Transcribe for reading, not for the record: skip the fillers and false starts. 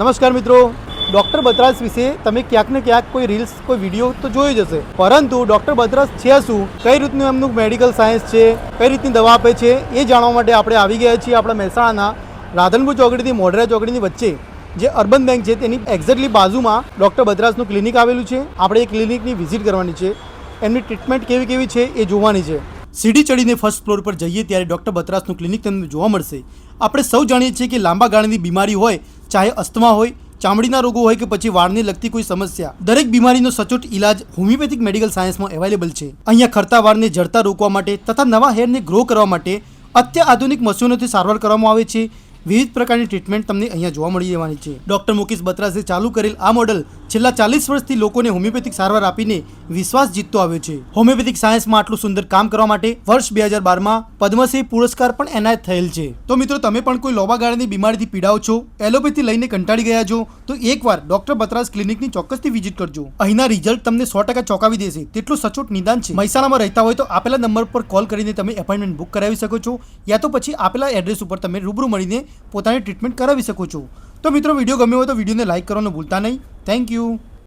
નમસ્કાર મિત્રો, ડૉક્ટર બત્રાસ વિશે તમે ક્યાંક ને ક્યાંક કોઈ રીલ્સ કોઈ વિડીયો તો જોઈ જ હશે, પરંતુ ડૉક્ટર બત્રાસ છે શું, કઈ રીતનું એમનું મેડિકલ સાયન્સ છે, કઈ રીતની દવા આપે છે એ જાણવા માટે આપણે આવી ગયા છીએ આપણા મહેસાણાના રાધનપુર ચોકડીથી મોઢેરા ચોકડીની વચ્ચે જે અર્બન બેંક છે તેની એક્ઝેક્ટલી બાજુમાં ડૉક્ટર બત્રાસનું ક્લિનિક આવેલું છે. આપણે એ ક્લિનિકની વિઝિટ કરવાની છે, એમની ટ્રીટમેન્ટ કેવી કેવી છે એ જોવાની છે. સીડી ચડીને ફર્સ્ટ ફ્લોર પર જઈએ ત્યારે ડૉક્ટર બત્રાસનું ક્લિનિક તમને જોવા મળશે. આપણે સૌ જાણીએ છીએ કે લાંબા ગાળાની બીમારી હોય, ચાહે અસ્થમા હોય, ચામડીના રોગો હોય કે પછી વાળને લગતી કોઈ સમસ્યા, દરેક બીમારીનો સચોટ ઇલાજ હોમિયોપેથિક મેડિકલ સાયન્સમાં અવેલેબલ છે. અહીંયા ખરતા વાળને જડતા રોકવા માટે તથા નવા હેરને ગ્રો કરવા માટે અત્યાધુનિક મશીનોથી સારવાર કરવામાં આવે છે. વિવિધ પ્રકારની ટ્રીટમેન્ટ તમને અહીંયા જોવા મળી જવાની છે. ડૉક્ટર મુકેશ બત્રાસે ચાલુ કરેલ આ મોડલ છેલ્લા 40 વર્ષથી લોકોને હોમિયોપેથિક સારવાર આપીને વિશ્વાસ જીતતો આવ્યો છે. હોમિયોપેથિક સાયન્સમાં આટલું સુંદર કામ કરવા માટે વર્ષ 2012માં પદ્મશ્રી પુરસ્કાર પણ એનાયત થયેલ છે. તો મિત્રો, તમે પણ કોઈ લાંબા ગાળાની બીમારીથી પીડાઓ છો, એલોપેથી લઈને કંટાળી ગયા છો, તો એકવાર ડૉક્ટર બત્રાસ ક્લિનિકની ચોક્કસથી વિઝિટ કરજો. અહીંના રિઝલ્ટ તમને 100% ચોંકાવી દેશે, તેટલું સચોટ નિદાન છે. મહેસાણામાં રહેતા હોય તો આપેલા નંબર પર કોલ કરીને તમે એપોઇન્ટમેન્ટ બુક કરાવી શકો છો, યા તો પછી આપેલા એડ્રેસ ઉપર તમે રૂબરૂ મળીને પોતાની ટ્રીટમેન્ટ કરાવી શકો છો. તો મિત્રો, વિડીયો ગમ્યો હોય તો વિડીયોને લાઇક કરવાનું ભૂલતા નહીં. Thank you.